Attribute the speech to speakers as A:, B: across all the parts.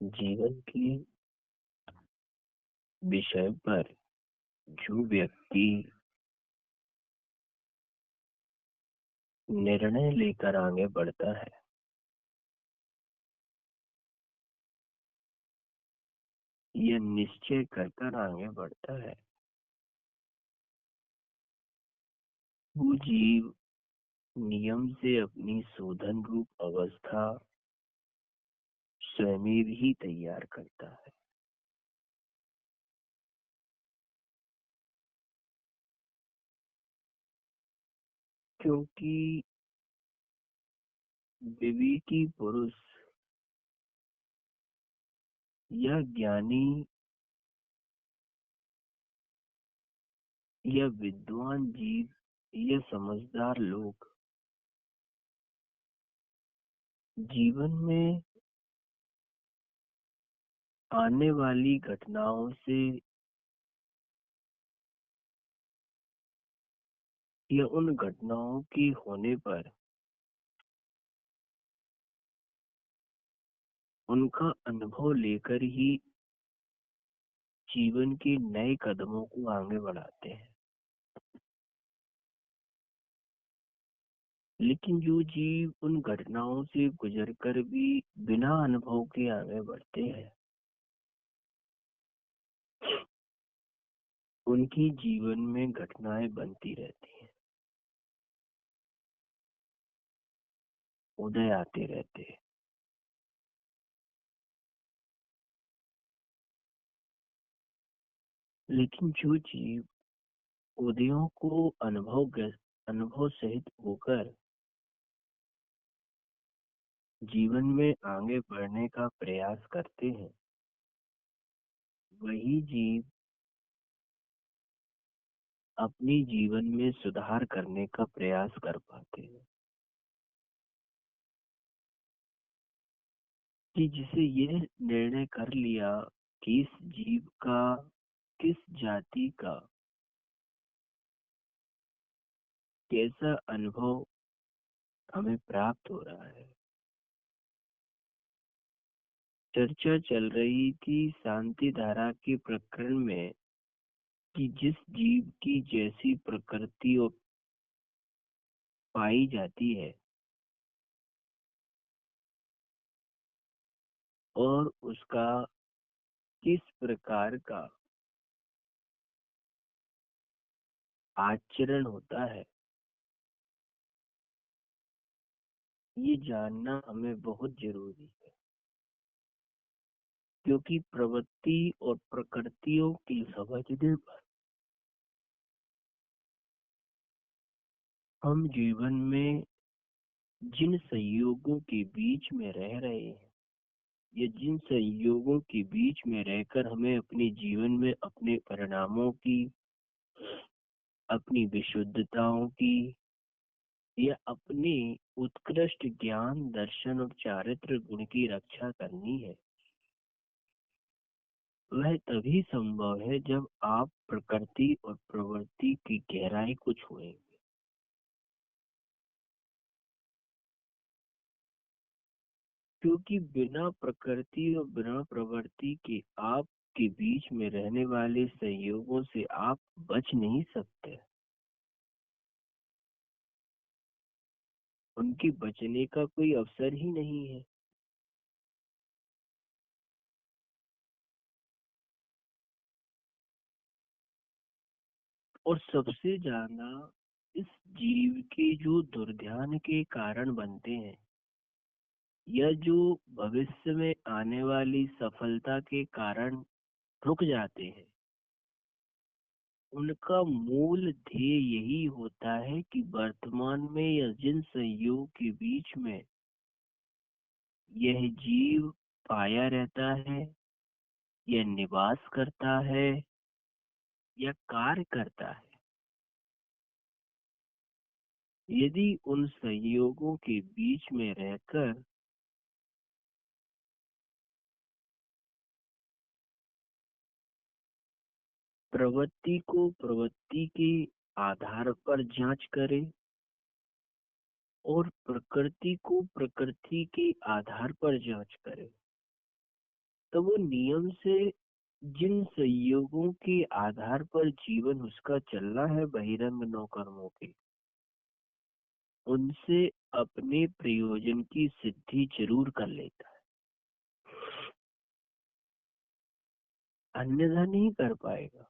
A: जीवन की विषय पर जो व्यक्ति निर्णय लेकर आगे बढ़ता है, यह निश्चय कर कर आगे बढ़ता है, वो जीव नियम से अपनी शोधन रूप अवस्था स्वयं ही तैयार करता है। क्योंकि विवेकी पुरुष या ज्ञानी या विद्वान जीव या समझदार लोग जीवन में आने वाली घटनाओं से या उन घटनाओं के होने पर उनका अनुभव लेकर ही जीवन के नए कदमों को आगे बढ़ाते हैं। लेकिन जो जीव उन घटनाओं से गुजरकर भी बिना अनुभव के आगे बढ़ते हैं, उनकी जीवन में घटनाएं बनती रहती हैं, उदय आते रहते हैं। लेकिन जो जीव उदयों को अनुभव सहित होकर जीवन में आगे बढ़ने का प्रयास करते हैं, वही जीव अपनी जीवन में सुधार करने का प्रयास कर पाते हैं। कि जिसे यह निर्णय कर लिया कि इस जीव का, किस जाति का कैसा अनुभव हमें प्राप्त हो रहा है। चर्चा चल रही थी शांति धारा के प्रकरण में कि जिस जीव की जैसी प्रकृति पाई जाती है और उसका किस प्रकार का आचरण होता है, ये जानना हमें बहुत जरूरी है। क्योंकि प्रवृत्ति और प्रकृतियों की समझने पर हम जीवन में जिन संयोगों के बीच में रह रहे हैं या जिन संयोगों के बीच में रहकर हमें अपने जीवन में अपने परिणामों की, अपनी विशुद्धताओं की या अपने उत्कृष्ट ज्ञान दर्शन और चारित्र गुण की रक्षा करनी है, वह तभी संभव है जब आप प्रकृति और प्रवृत्ति की गहराई को छुएंगे। क्योंकि बिना प्रकृति और बिना प्रवृत्ति के आप के बीच में रहने वाले संयोगों से आप बच नहीं सकते। उनके बचने का कोई अवसर ही नहीं है। और सबसे ज्यादा इस जीव के जो दुर्ध्यान के कारण बनते हैं या जो भविष्य में आने वाली सफलता के कारण रुक जाते हैं, उनका मूल ध्येय यही होता है कि वर्तमान में या जिन संयोग के बीच में यह जीव पाया रहता है या निवास करता है या कार्य करता है, यदि उन संयोगों के बीच में रहकर प्रवृत्ति को प्रवृत्ति के आधार पर जांच करे और प्रकृति को प्रकृति के आधार पर जांच करे, तो वो नियम से जिन संयोगों के आधार पर जीवन उसका चलना है बहिरंग नौ कर्मों के, उनसे अपने प्रयोजन की सिद्धि जरूर कर लेता है, अन्यथा नहीं कर पाएगा।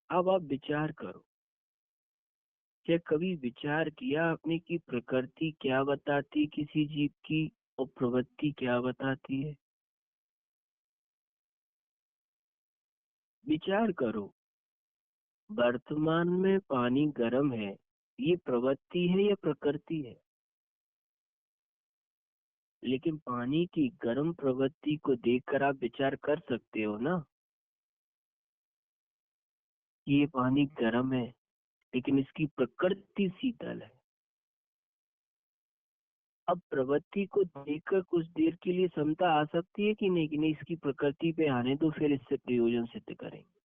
A: अब आप विचार करो, क्या कभी विचार किया आपने कि प्रकृति क्या बताती किसी जीव की और प्रवृत्ति क्या बताती है? विचार करो, वर्तमान में पानी गर्म है, ये प्रवृत्ति है या प्रकृति है? लेकिन पानी की गर्म प्रवृत्ति को देखकर आप विचार कर सकते हो ना कि ये पानी गर्म है, लेकिन इसकी प्रकृति शीतल है। अब प्रवृत्ति को देखकर कुछ देर के लिए समता आ सकती है कि नहीं, कि नहीं इसकी प्रकृति पे आने तो फिर इससे प्रयोजन सिद्ध करेंगे।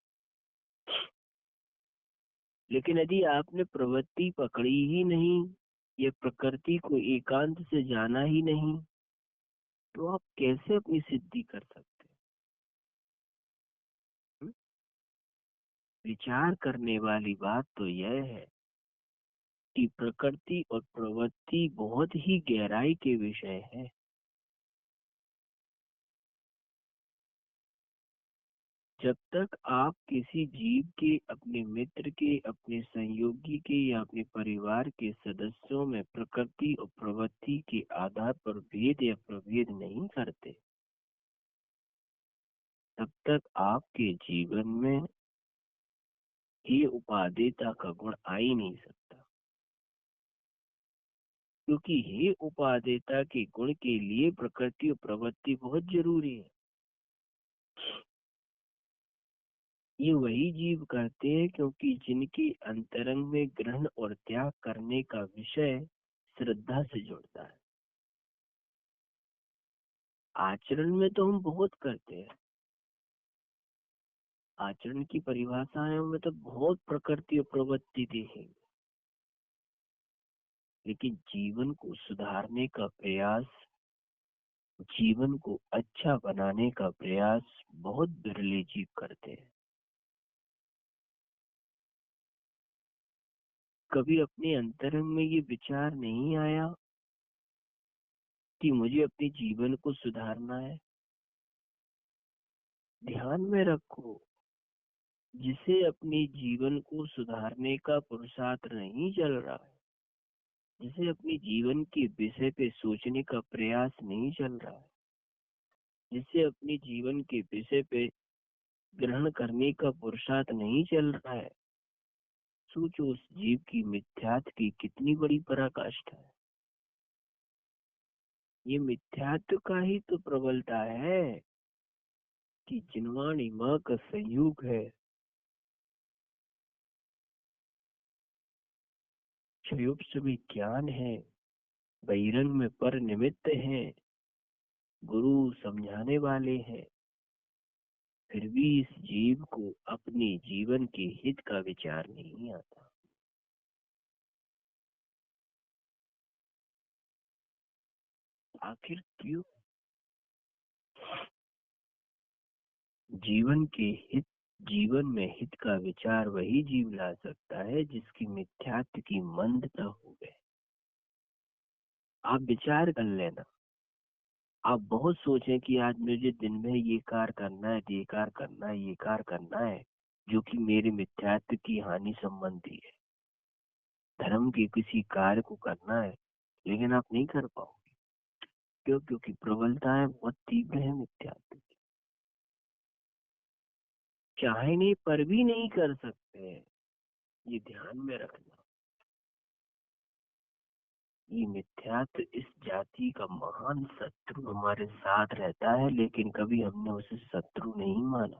A: लेकिन यदि आपने प्रवृत्ति पकड़ी ही नहीं, ये प्रकृति को एकांत से जाना ही नहीं, तो आप कैसे अपनी सिद्धि कर सकते हैं? विचार करने वाली बात तो यह है कि प्रकृति और प्रवृत्ति बहुत ही गहराई के विषय है। जब तक आप किसी जीव के, अपने मित्र के, अपने सहयोगी के या अपने परिवार के सदस्यों में प्रकृति और प्रवृत्ति के आधार पर भेद या प्रभेद नहीं करते, तब तक आपके जीवन में ये उपादेयता का गुण आ ही नहीं सकता। क्योंकि हे उपादेयता के गुण के लिए प्रकृति और प्रवृत्ति बहुत जरूरी है। ये वही जीव करते हैं क्योंकि जिनके अंतरंग में ग्रहण और त्याग करने का विषय श्रद्धा से जुड़ता है। आचरण में तो हम बहुत करते हैं, आचरण की परिभाषाओं में तो बहुत प्रकृति और प्रवृत्ति देखेंगे, लेकिन जीवन को सुधारने का प्रयास, जीवन को अच्छा बनाने का प्रयास बहुत बिरले जीव करते हैं। कभी अपने अंतरंग में ये विचार नहीं आया कि मुझे अपने जीवन को सुधारना है? ध्यान में रखो, जिसे अपने जीवन को सुधारने का पुरुषार्थ नहीं चल रहा है, जिसे अपने जीवन के विषय पे सोचने का प्रयास नहीं चल रहा है, जिसे अपने जीवन के विषय पे ग्रहण करने का पुरुषार्थ नहीं चल रहा है, सोचो उस जीव की मिथ्यात्व की कितनी बड़ी पराकाष्ठा है। ये मिथ्यात्व का ही तो प्रबलता है कि जिनवाणी माँ का संयोग है, क्षयोप्स में ज्ञान है, बहिरंग में पर निमित्त है, गुरु समझाने वाले हैं, फिर भी इस जीव को अपने जीवन के हित का विचार नहीं आता। आखिर क्यों? जीवन के हित, जीवन में हित का विचार वही जीव ला सकता है जिसकी मिथ्यात्व की मंदता हो गए। आप विचार कर लेना, आप बहुत सोचें कि आज मुझे दिन में ये कार्य करना है, ये कार्य करना है, ये कार्य करना है, जो कि मेरे मिथ्यात्व की हानि संबंधी है, धर्म के किसी कार्य को करना है, लेकिन आप नहीं कर पाओगे। क्यों? क्योंकि प्रबलताएं बहुत तीव्र है मिथ्यात्व की। चाहने पर भी नहीं कर सकते हैं, ये ध्यान में रखना। ये मिथ्यात्व इस जाति का महान शत्रु हमारे साथ रहता है, लेकिन कभी हमने उसे शत्रु नहीं माना।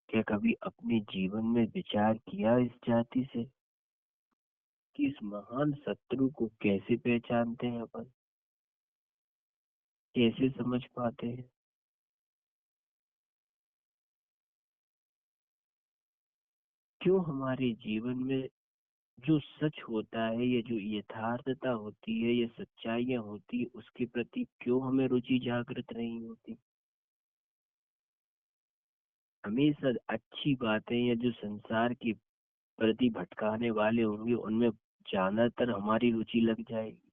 A: क्या कभी अपने जीवन में विचार किया इस जाति से कि इस महान शत्रु को कैसे पहचानते हैं, अपन कैसे समझ पाते हैं? क्यों हमारे जीवन में जो सच होता है, ये जो यथार्थता होती है, ये सच्चाइयाँ होती है, उसके प्रति क्यों हमें रुचि जागृत नहीं होती? हमेशा अच्छी बातें या जो संसार के प्रति भटकाने वाले होंगे उनमें ज्यादातर हमारी रुचि लग जाएगी।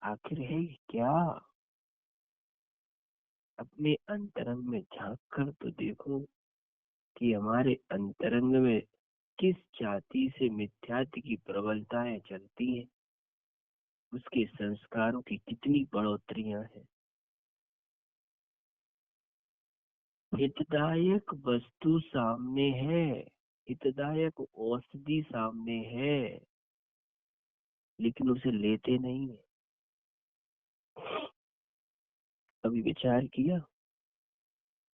A: आखिर है क्या? अपने अंतरंग में झांक कर तो देखो कि हमारे अंतरंग में किस जाति से मिथ्यात्व की प्रबलताएं चलती हैं, उसके संस्कारों की कितनी बढ़ोतरियां हैं। हितदायक वस्तु सामने है, हितदायक औषधि सामने है, लेकिन उसे लेते नहीं है। कभी विचार किया?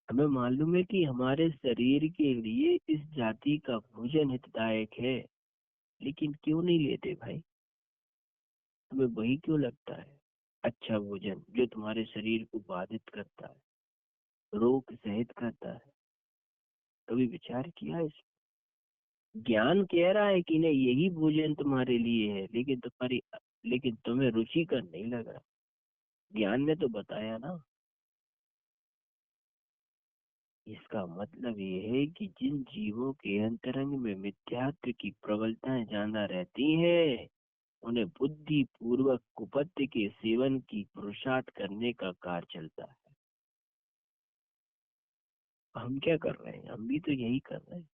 A: हमें मालूम है कि हमारे शरीर के लिए इस जाति का भोजन हितदायक है, लेकिन क्यों नहीं लेते भाई? तुम्हें वही क्यों लगता है अच्छा भोजन जो तुम्हारे शरीर को बाधित करता है, रोग सहित करता है? कभी विचार किया इस? ज्ञान कह रहा है कि नहीं यही भोजन तुम्हारे लिए है, लेकिन तुम्हें रुचिकर नहीं लग रहा। ज्ञान ने तो बताया ना। इसका मतलब ये है कि जिन जीवों के अंतरंग में मिथ्यात्व की प्रबलताएं ज्यादा रहती हैं, उन्हें बुद्धि पूर्वक कुपथ्य के सेवन की पुरुषार्थ करने का कार्य चलता है। हम क्या कर रहे हैं? हम भी तो यही कर रहे हैं।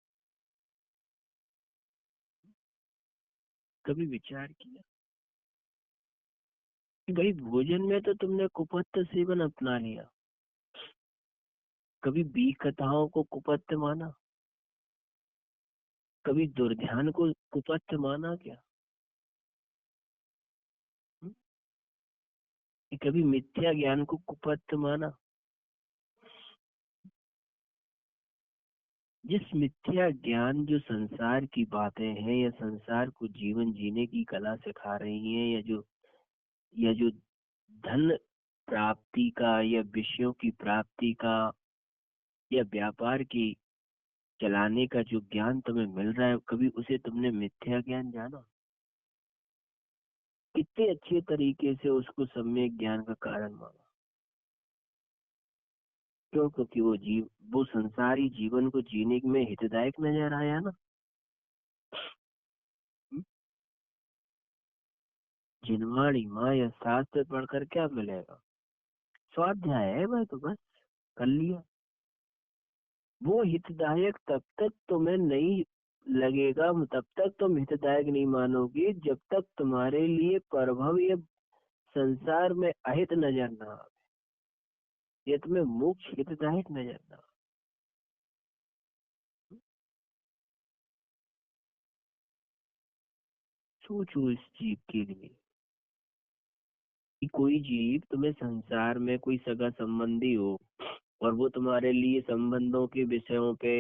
A: कभी विचार किया कि भाई भोजन में तो तुमने कुपथ्य सेवन अपना लिया? कभी बी कथाओं को कुपथ्य माना? कभी दुर्ध्यान को कुपथ्य माना क्या? हम्म? कि कभी मिथ्या ज्ञान को कुपथ्य माना? जिस मिथ्या ज्ञान जो संसार की बातें हैं या संसार को जीवन जीने की कला सिखा रही हैं, या जो धन प्राप्ति का या विषयों की प्राप्ति का या व्यापार की चलाने का जो ज्ञान तुम्हें मिल रहा है, कभी उसे तुमने मिथ्या ज्ञान जाना? कितने अच्छे तरीके से उसको सम्यक ज्ञान का कारण माना। क्यों? क्योंकि वो संसारी जीवन को जीने में हितदायक नजर आया ना। हम्म? जिनवाणी माँ या शास्त्र पढ़कर क्या मिलेगा? स्वाध्याय है वह तो बस, कर लिया। वो हितदायक तब तक तुम्हें नहीं लगेगा, तब तक तुम हितदायक नहीं मानोगे जब तक तुम्हारे लिए प्रभव या संसार में अहित नजर ना आए, या तुम्हें मोक्ष हितदायक नजर ना आए। सोचो इस जीव के लिए कि कोई जीव तुम्हें संसार में कोई सगा संबंधी हो और वो तुम्हारे लिए संबंधों के विषयों पे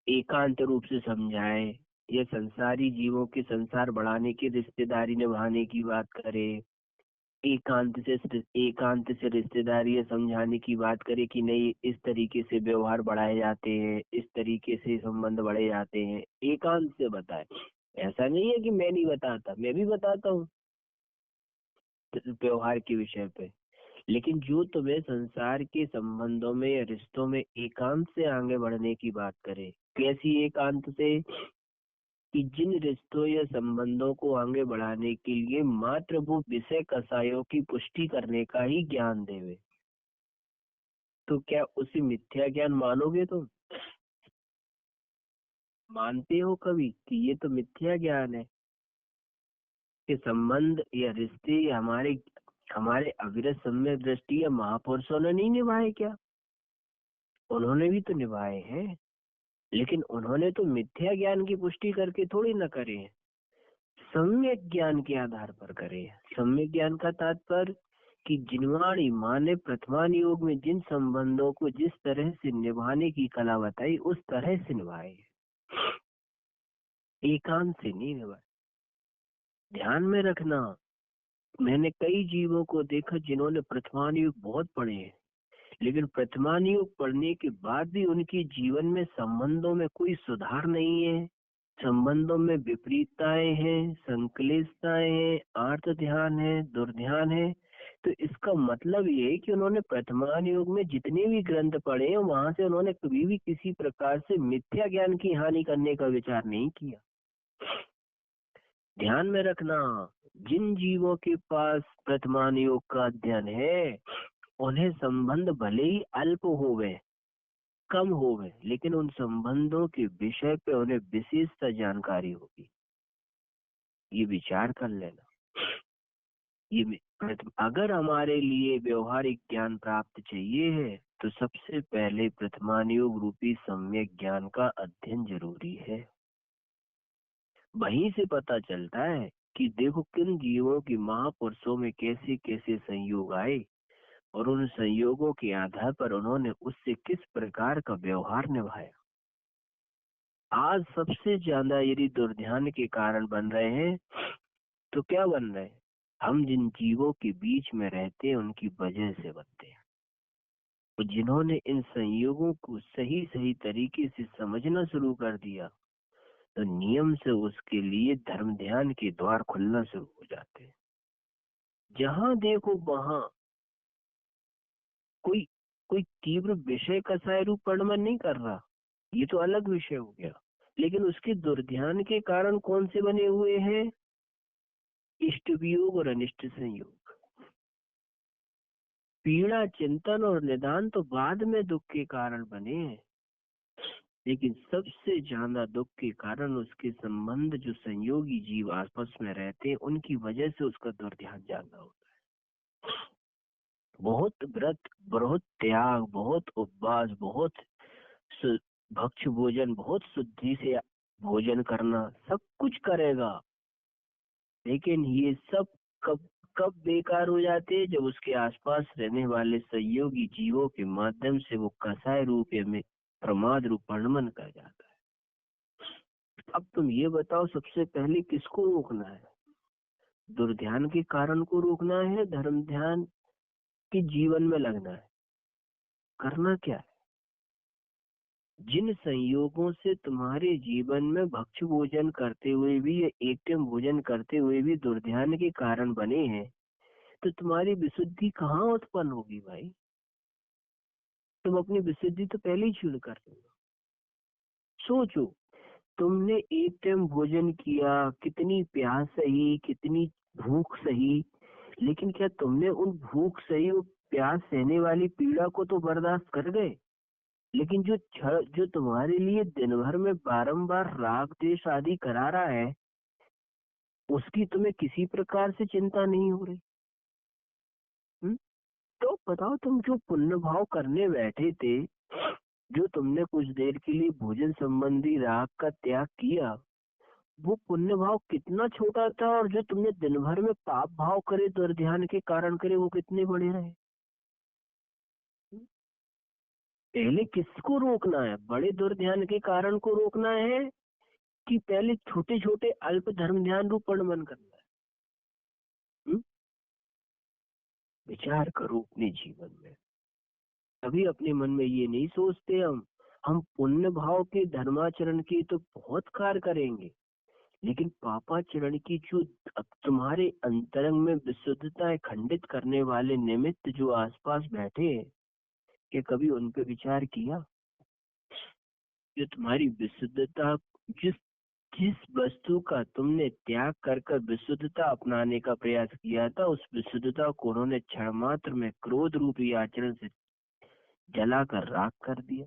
A: एकांत रूप से समझाए, या संसारी जीवों के संसार बढ़ाने की रिश्तेदारी निभाने की बात करे, एकांत से रिश्तेदारी या समझाने की बात करे कि नहीं इस तरीके से व्यवहार बढ़ाए जाते हैं, इस तरीके से संबंध बढ़े जाते हैं, एकांत से बताए। ऐसा नहीं है कि मैं नहीं बताता, मैं भी बताता हूँ व्यवहार के विषय पे। लेकिन जो तुम्हें संसार के संबंधों में या रिश्तों में एकांत से आगे बढ़ने की बात करे, कैसी एकांत से? कि जिन रिश्तों या संबंधों को आगे बढ़ाने के लिए मात्र वो विषय कसायों की पुष्टि करने का ही ज्ञान देवे, तो क्या उसे मिथ्या ज्ञान मानोगे तुम? मानते हो कभी कि ये तो मिथ्या ज्ञान है? कि संबंध या रिश्ते या हमारे हमारे अविरत सम्यक दृष्टि या महापुरुषों ने नहीं निभाए क्या? उन्होंने भी तो निभाए हैं, लेकिन उन्होंने तो मिथ्या ज्ञान की पुष्टि करके थोड़ी न करे हैं, सम्यक ज्ञान के आधार पर करे हैं। सम्यक ज्ञान का तात्पर्य कि जिनवाणी माँ ने प्रथमान योग में जिन संबंधों को जिस तरह से निभाने की कला बताई उस तरह से निभाए, एकांत से नहीं निभाए। ध्यान में रखना, मैंने कई जीवों को देखा जिन्होंने प्रथमान युग बहुत पढ़े हैं, लेकिन प्रथमान योग पढ़ने के बाद भी उनके जीवन में संबंधों में कोई सुधार नहीं है, संबंधों में विपरीतताएं हैं, संक्लिष्टताएं हैं, आर्त ध्यान है, दुर्ध्यान है। तो इसका मतलब ये है कि उन्होंने प्रथमान योग में जितने भी ग्रंथ पढ़े हैं वहां से उन्होंने कभी भी किसी प्रकार से मिथ्या ज्ञान की हानि करने का विचार नहीं किया। ध्यान में रखना, जिन जीवों के पास प्रथमान योग का अध्ययन है उन्हें संबंध भले ही अल्प होवे, कम होवे, लेकिन उन संबंधों के विषय पे उन्हें विशेषता जानकारी होगी। ये विचार कर लेना। अगर हमारे लिए व्यवहारिक ज्ञान प्राप्त चाहिए है तो सबसे पहले प्रथमान योग रूपी सम्यक ज्ञान का अध्ययन जरूरी है। वहीं से पता चलता है कि देखो किन जीवों की महापुरुषों में कैसे कैसे संयोग आए और उन संयोगों के आधार पर उन्होंने उससे किस प्रकार का व्यवहार निभाया। आज सबसे ज्यादा यदि दुर्ध्यान के कारण बन रहे हैं तो क्या बन रहे हैं? हम जिन जीवों के बीच में रहते हैं उनकी वजह से बनते हैं। तो जिन्होंने इन संयोगों को सही सही तरीके से समझना शुरू कर दिया तो नियम से उसके लिए धर्म ध्यान के द्वार खुलना शुरू हो जाते हैं। जहां देखो वहां कोई कोई तीव्र विषय कसाय रूप परिणमन नहीं कर रहा, ये तो अलग विषय हो गया, लेकिन उसके दुर्ध्यान के कारण कौन से बने हुए हैं? इष्ट वियोग और अनिष्ट संयोग। पीड़ा, चिंतन और निदान तो बाद में दुख के कारण बने हैं, लेकिन सबसे ज्यादा दुख के कारण उसके संबंध जो संयोगी जीव आपस में रहते हैं उनकी वजह से उसका दुर्ध्यान ज्यादा होता है। बहुत व्रत, बहुत त्याग, बहुत उपवास, बहुत भक्ष्य भोजन, बहुत शुद्धि से भोजन करना, सब कुछ करेगा, लेकिन ये सब कब कब बेकार हो जाते हैं? जब उसके आसपास रहने वाले सहयोगी जीवों के माध्यम से वो कसाय रूप में प्रमाद रूप वर्णन कर जाता है। अब तुम ये बताओ सबसे पहले किसको रोकना है? दुर्ध्यान के कारण को रोकना है, धर्म ध्यान के जीवन में लगना है? करना क्या है? जिन संयोगों से तुम्हारे जीवन में भक्ष्य भोजन करते हुए भी या एक टाइम भोजन करते हुए भी दुर्ध्यान के कारण बने हैं, तो तुम्हारी विशुद्धि कहाँ उत्पन्न होगी भाई? तुम अपनी विशुद्धि तो पहले ही छीन कर रहे हो। सोचो, तुमने एक टाइम भोजन किया, कितनी प्यास सही, कितनी भूख सही, लेकिन क्या तुमने उन भूख सही और प्यास सहने वाली पीड़ा को तो बर्दाश्त कर गए? लेकिन जो तुम्हारे लिए दिन भर में बारंबार राग द्वेष आदि करा रहा है उसकी तुम्हें किसी प्रकार से चिंता नहीं हो रही। हुँ? तो बताओ, तुम जो पुण्य भाव करने बैठे थे, जो तुमने कुछ देर के लिए भोजन संबंधी राग का त्याग किया, वो पुण्य भाव कितना छोटा था और जो तुमने दिन भर में पाप भाव करे, दुर्ध्यान के कारण करे, वो कितने बड़े रहे। पहले किसको रोकना है? बड़े दुर्ध्यान के कारण को रोकना है कि पहले छोटे छोटे अल्प धर्म ध्यान रूप मन करना है? हुँ? विचार करो अपने जीवन में। कभी अपने मन में ये नहीं सोचते हम पुण्य भाव के धर्माचरण के तो बहुत कार्य करेंगे, लेकिन पापाचरण की जो अब तुम्हारे अंतरंग में विशुद्धताएं खंडित करने वाले निमित्त जो आसपास बैठे हैं, कि कभी उन पे विचार किया? जो तुम्हारी विशुद्धता, जिस जिस वस्तु का तुमने त्याग कर कर विशुद्धता अपनाने का प्रयास किया था, उस विशुद्धता को उन्होंने क्षण मात्र में क्रोध रूपी आचरण से जलाकर राख कर दिया।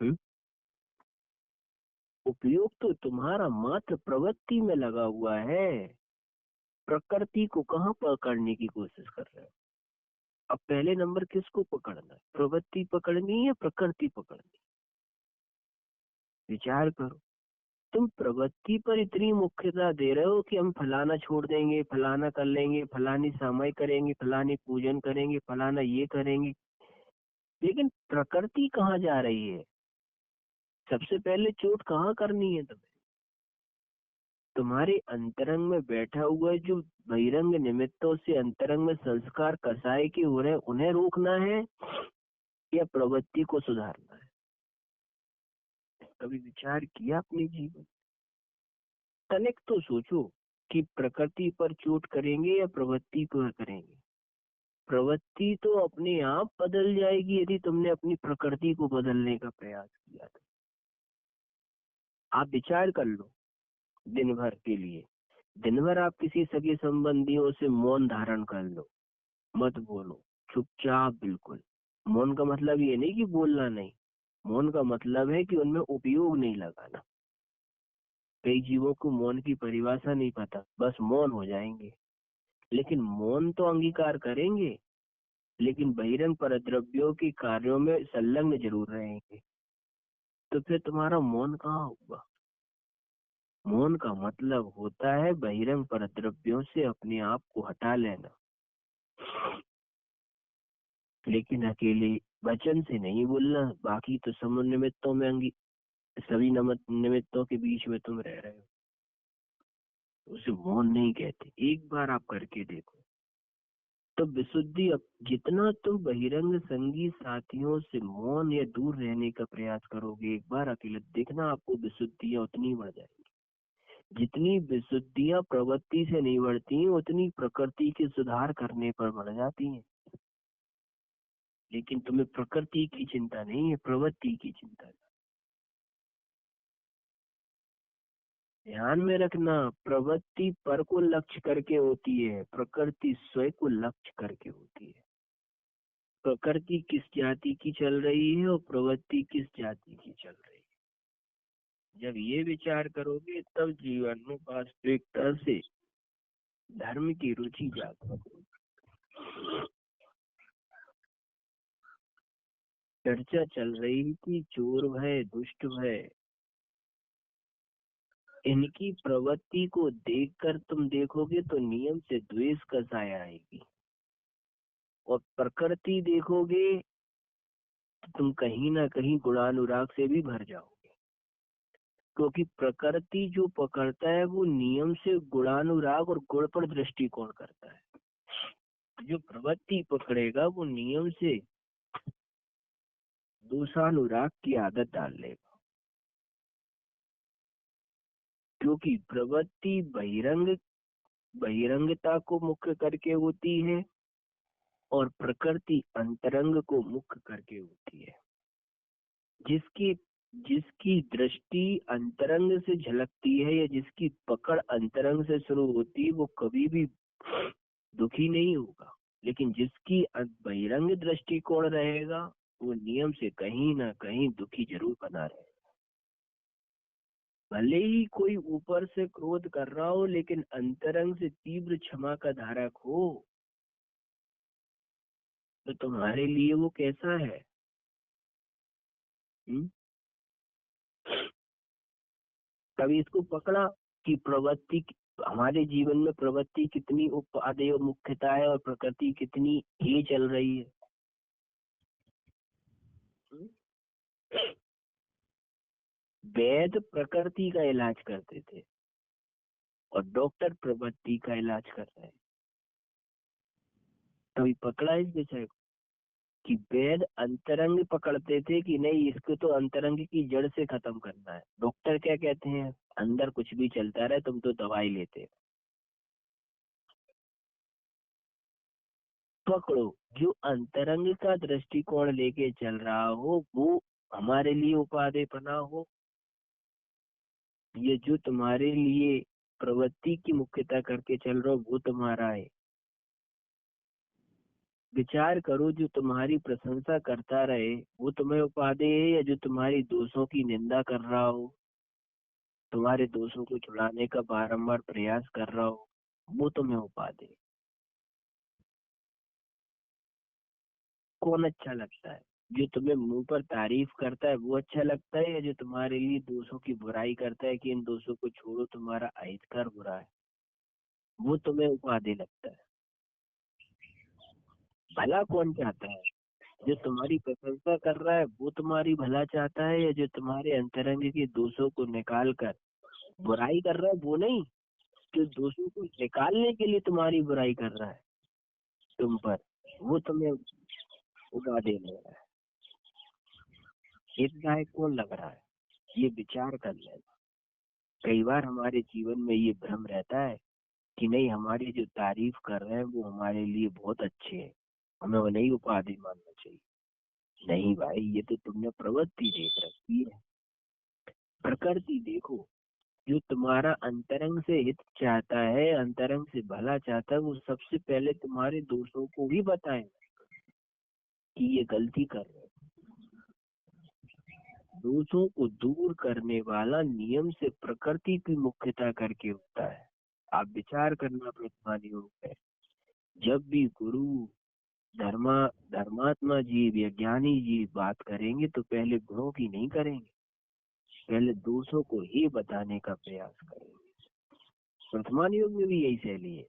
A: हम्म? उपयोग तो तुम्हारा मात्र प्रवृत्ति में लगा हुआ है, प्रकृति को कहाँ पकड़ने की कोशिश कर रहे हो? अब पहले नंबर किसको पकड़ना है? प्रवृत्ति पकड़नी है, प्रकृति पकड़नी? विचार करो। तुम प्रवृत्ति पर इतनी मुख्यता दे रहे हो कि हम फलाना छोड़ देंगे, फलाना कर लेंगे, फलानी समय करेंगे, फलानी पूजन करेंगे, फलाना ये करेंगे, लेकिन प्रकृति कहाँ जा रही है? सबसे पहले चोट कहाँ करनी है तुम्हें? तुम्हारे अंतरंग में बैठा हुआ है, जो बहिरंग निमित्तों से अंतरंग में संस्कार कसाय के हो रहे हैं, उन्हें रोकना है या प्रवृत्ति को सुधारना है? कभी विचार किया अपने जीवन? तनिक तो सोचो कि प्रकृति पर चोट करेंगे या प्रवृत्ति पर करेंगे। प्रवृत्ति तो अपने आप बदल जाएगी यदि तुमने अपनी प्रकृति को बदलने का प्रयास किया तो। आप विचार कर लो, दिन भर के लिए, दिन भर आप किसी सगे संबंधियों से मौन धारण कर लो, मत बोलो, चुपचाप बिल्कुल। मौन का मतलब ये नहीं कि बोलना नहीं, मौन का मतलब है कि उनमें उपयोग नहीं लगाना। कई जीवों को मौन की परिभाषा नहीं पता, बस मौन हो जाएंगे, लेकिन मौन तो अंगीकार करेंगे, लेकिन बहिरंग परद्रव्यों के कार्यों में संलग्न जरूर रहेंगे। तो फिर तुम्हारा मौन कहाँ होगा? मौन का मतलब होता है बहिरंग परद्रव्यों से अपने आप को हटा लेना, लेकिन अकेले वचन से नहीं बोलना। बाकी तो समुद्र निमित्तों में सभी निमित्तों के बीच में तुम रह रहे हो, उसे मौन नहीं कहते। एक बार आप करके देखो तो विशुद्धि। अब जितना तुम बहिरंग संगी साथियों से मौन या दूर रहने का प्रयास करोगे, एक बार अकेले देखना, आपको विशुद्धियां उतनी बढ़ जाएगी। जितनी विशुद्धियां प्रवृत्ति से नहीं बढ़ती, उतनी प्रकृति के सुधार करने पर बढ़ जाती हैं। लेकिन तुम्हें प्रकृति की चिंता नहीं है, प्रवृत्ति की चिंता है। ध्यान में रखना, प्रवृत्ति पर को लक्ष्य करके होती है, प्रकृति स्वयं को लक्ष्य करके होती है। प्रकृति किस जाति की चल रही है और प्रवृत्ति किस जाति की चल रही है, जब ये विचार करोगे तब जीवन में वास्तविकता से धर्म की रुचि जागृत होगी। चर्चा चल रही थी चोर भय, दुष्ट भय। इनकी प्रवृत्ति को देखकर तुम देखोगे तो नियम से द्वेष का साया आएगी, और प्रकृति देखोगे तो तुम कहीं ना कहीं गुणानुराग से भी भर जाओगे। क्योंकि प्रकृति जो पकड़ता है वो नियम से गुणानुराग और गुण पर दृष्टिकोण करता है, जो प्रवृत्ति पकड़ेगा वो नियम से दोषानुराग की आदत डाल लेगा। क्योंकि प्रवृत्ति बहिरंगता को मुख्य करके होती है और प्रकृति अंतरंग को मुख्य करके होती है। जिसकी जिसकी दृष्टि अंतरंग से झलकती है या जिसकी पकड़ अंतरंग से शुरू होती है, वो कभी भी दुखी नहीं होगा। लेकिन जिसकी बहिरंग दृष्टिकोण रहेगा, वो नियम से कहीं ना कहीं दुखी जरूर बना रहेगा। भले ही कोई ऊपर से क्रोध कर रहा हो, लेकिन अंतरंग से तीव्र क्षमा का धारक हो, तो तुम्हारे लिए वो कैसा है? हुँ? कभी इसको पकड़ा कि प्रवृत्ति हमारे जीवन में प्रवृत्ति कितनी उपादेय और मुख्यता है और प्रकृति कितनी ये चल रही है? हुँ? वैद्य प्रकृति का इलाज करते थे और डॉक्टर प्रवृत्ति का इलाज कर रहे हैं। कभी पकड़ा इस विषय को कि वैद्य अंतरंग पकड़ते थे कि नहीं, इसको तो अंतरंग की जड़ से खत्म करना है। डॉक्टर क्या कहते हैं, अंदर कुछ भी चलता रहे, तुम तो दवाई लेते हो। पकड़ो, जो अंतरंग का दृष्टिकोण लेके चल रहा हो वो हमारे लिए उपादेय बना हो, ये जो तुम्हारे लिए प्रवृत्ति की मुख्यता करके चल रहा हो वो तुम्हारा है। विचार करो, जो तुम्हारी प्रशंसा करता रहे वो तुम्हें उपादेय है, या जो तुम्हारी दोषों की निंदा कर रहा हो, तुम्हारे दोषों को छुड़ाने का बारंबार प्रयास कर रहा हो, वो तुम्हें उपादेय? कौन अच्छा लगता है? जो तुम्हें मुंह पर तारीफ करता है वो अच्छा लगता है, या जो तुम्हारे लिए दोषों की बुराई करता है कि इन दोषों को छोड़ो, तुम्हारा अहितकर बुरा है, वो तुम्हें उपादेय लगता है? भला कौन चाहता है? जो तुम्हारी प्रशंसा कर रहा है वो तुम्हारी भला चाहता है, या जो तुम्हारे अंतरंग के दोषों को निकाल कर बुराई कर रहा है वो नहीं, जो दोषों को निकालने के लिए तुम्हारी बुराई कर रहा है तुम पर, वो तुम्हें उड़ा दे रहा है। हितदायक कौन लग रहा है, ये विचार कर लेना। कई बार हमारे जीवन में ये भ्रम रहता है कि नहीं, हमारी जो तारीफ कर रहे हैं वो हमारे लिए बहुत अच्छे हैं, हमें उन्हें उपाधि मानना चाहिए। नहीं भाई, ये तो तुमने प्रवृत्ति देख रखी है। प्रकृति देखो, जो तुम्हारा अंतरंग से हित चाहता है, अंतरंग से भला चाहता है, वो सबसे पहले तुम्हारे दोषों को ही बताए कि ये गलती कर रहे हो। दोषों को दूर करने वाला नियम से प्रकृति की मुख्यता करके होता है। आप विचार करना प्रतिमान योग है, जब भी गुरु धर्मा धर्मात्मा जीव या ज्ञानी जीव बात करेंगे तो पहले गुणों की नहीं करेंगे, पहले दोषों को ही बताने का प्रयास करेंगे। वर्तमान युग में भी यही शैली है।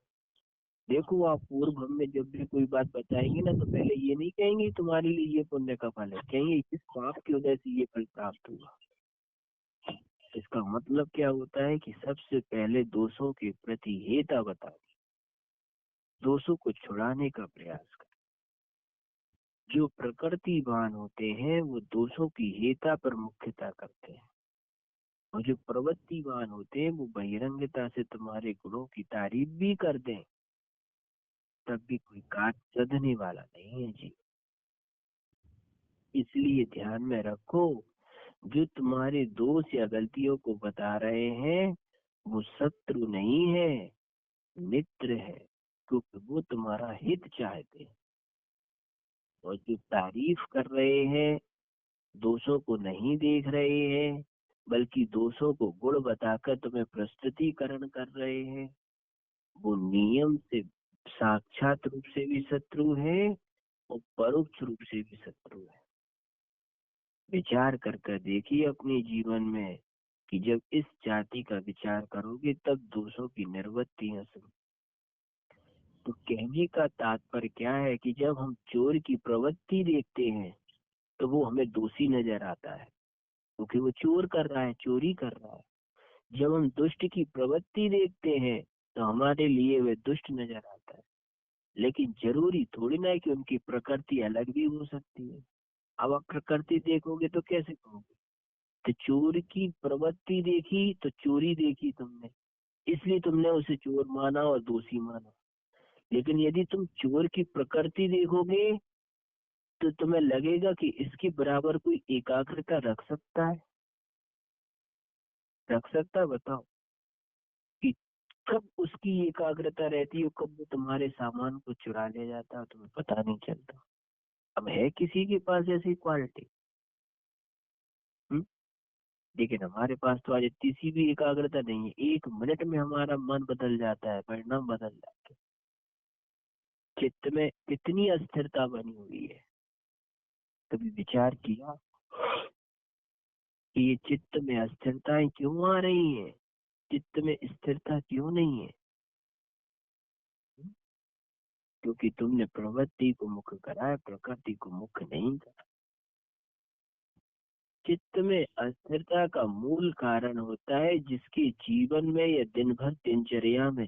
A: देखो, आप पूर्व हम में जब भी कोई बात बताएंगे ना, तो पहले ये नहीं कहेंगे तुम्हारे लिए ये पुण्य का फल है, कहेंगे इस पाप की वजह से ये फल प्राप्त हुआ। इसका मतलब क्या होता है कि सबसे पहले दोषों के प्रति हेता बता, दोषों को छुड़ाने का प्रयास कर। जो प्रकृतिवान होते हैं वो दोषों की हेता पर मुख्यता करते हैं, और जो प्रवृत्तिवान होते हैं वो बहिरंगता से तुम्हारे गुणों की तारीफ भी कर दें, तब भी कोई कार्य सधने वाला नहीं है जी। इसलिए ध्यान में रखो, जो तुम्हारे दोष या गलतियों को बता रहे हैं वो शत्रु नहीं है, मित्र है, क्योंकि वो तुम्हारा हित चाहते हैं। और जो तारीफ कर रहे हैं, दोषों को नहीं देख रहे हैं, बल्कि दोषों को गुण बताकर तुम्हें प्रस्तुतिकरण कर रहे हैं, वो नियम से साक्षात रूप से भी शत्रु है और परोक्ष रूप से भी शत्रु है। विचार कर देखिए अपने जीवन में कि जब इस जाति का विचार करोगे तब दोषों की निवृत्ति है सब। तो कहने का तात्पर्य क्या है कि जब हम चोर की प्रवृत्ति देखते हैं तो वो हमें दोषी नजर आता है, क्योंकि वो चोर कर रहा है, चोरी कर रहा है। जब हम दुष्ट की प्रवृत्ति देखते हैं तो हमारे लिए वे दुष्ट नजर आता है। लेकिन जरूरी थोड़ी ना है कि उनकी प्रकृति अलग भी हो सकती है। अब आप प्रकृति देखोगे तो कैसे कहोगे, तो चोर की प्रवृत्ति देखी तो चोरी देखी तुमने, इसलिए तुमने उसे चोर माना और दोषी माना। लेकिन यदि तुम चोर की प्रकृति देखोगे तो तुम्हें लगेगा कि इसके बराबर कोई एकाग्रता रख सकता है, रख सकता है? बताओ कि कब उसकी एकाग्रता रहती है, कब वो तुम्हारे सामान को चुरा ले जाता है, तुम्हें पता नहीं चलता। अब है किसी के पास ऐसी क्वालिटी? लेकिन हमारे पास तो आज इतनी सी भी एकाग्रता नहीं है, 1 मिनट में हमारा मन बदल जाता है, परिणाम बदल जाते हैं। चित्त में कितनी अस्थिरता बनी हुई है, कभी विचार किया कि ये चित्त में अस्थिरताएं क्यों आ रही हैं, चित्त में स्थिरता क्यों नहीं है? क्योंकि तुमने प्रवृत्ति को मुख्य करा है, प्रकृति को मुख्य नहीं करा। चित्त में अस्थिरता का मूल कारण होता है जिसके जीवन में या दिन भर दिनचर्या में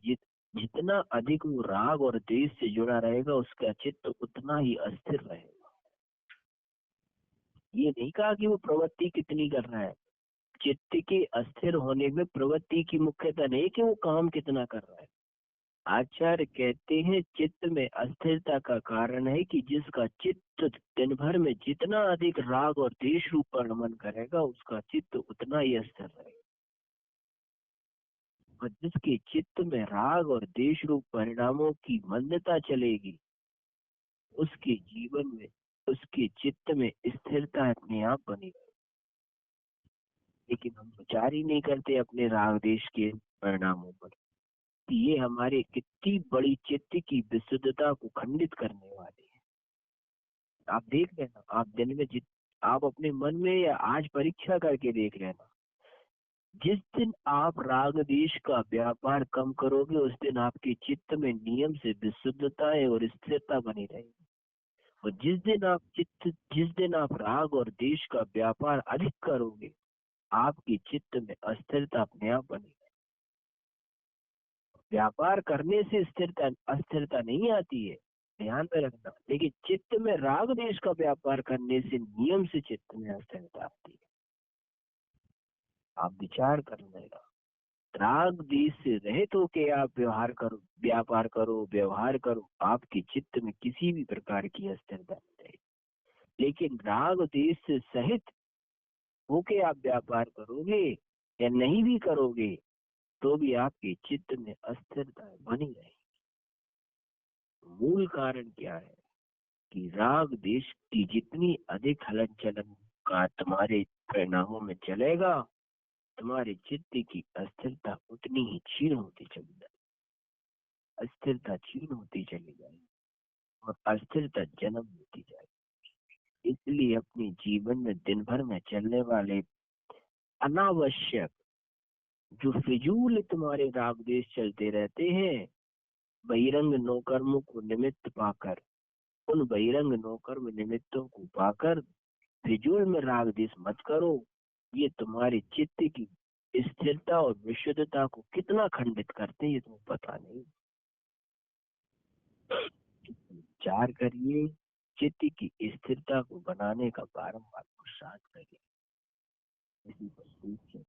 A: जितना अधिक वो राग और द्वेष से जुड़ा रहेगा, उसका चित्त उतना ही अस्थिर रहेगा। ये नहीं कहा कि वो प्रवृत्ति कितनी कर रहा है, चित्त के अस्थिर होने में प्रवृत्ति की मुख्यता नहीं कि वो काम कितना कर रहा है। आचार्य कहते हैं चित्त में अस्थिरता का कारण है कि जिसका चित्त दिन भर में जितना अधिक राग और द्वेष रूप पर नमन करेगा, उसका चित्त उतना ही अस्थिर रहेगा। और जिसके चित्त में राग और द्वेष रूप परिणामों की मंदता चलेगी, उसके जीवन में, उसके चित्त में स्थिरता अपने आप बनी रहेगी। लेकिन हम विचार ही नहीं करते अपने राग द्वेष के परिणामों पर। ये हमारे कितनी बड़ी चित्त की विशुद्धता को खंडित करने वाले हैं। आप देख लेना, आप दिन में आप अपने मन में या आज परीक्षा करके देख लेना, जिस दिन आप राग द्वेष का व्यापार कम करोगे, उस दिन आपके चित्त में नियम से विशुद्धता और स्थिरता बनी रहेगी। और जिस दिन आप राग और द्वेष का व्यापार अधिक करोगे, आपकी चित्त में अस्थिरता अपने आप बनी। व्यापार करने से स्थिरता अस्थिरता नहीं आती है, ध्यान में रखना। लेकिन चित्त में राग देश का व्यापार करने से नियम से चित्त में अस्थिरता आती है। आप विचार करने का, राग देश से रहित होके आप व्यवहार करो, आपके चित्त में किसी भी प्रकार की अस्थिरता नहीं रहेगी। लेकिन राग देश से सहित होके आप व्यापार करोगे या नहीं भी करोगे तो भी आपके चित्त में अस्थिरता बनी रहेगी। मूल कारण क्या है कि राग देश की जितनी अधिक हलन चलन का तुम्हारे परिणामों में चलेगा, तुम्हारे चित्त की अस्थिरता उतनी ही क्षीण होती चली जाएगी। अस्थिरता क्षीण होती चली जाएगी और अस्थिरता जन्म लेती जाएगी। इसलिए अपने जीवन में दिन भर में चलने वाले अनावश्यक जो फिजूल तुम्हारे राग देश चलते रहते हैं, बहिरंग नौकर्मों को निमित्त पाकर, उन बहिरंग नौकर्म निमित्तों को पाकर फिजूल में राग देश मत करो। ये तुम्हारे चित्त की स्थिरता और विशुद्धता को कितना खंडित करते हैं ये तुम्हें पता नहीं। विचार करिए, चित्त की स्थिरता को बनाने का बारंबार पुरुषार्थ करिए। इसी पर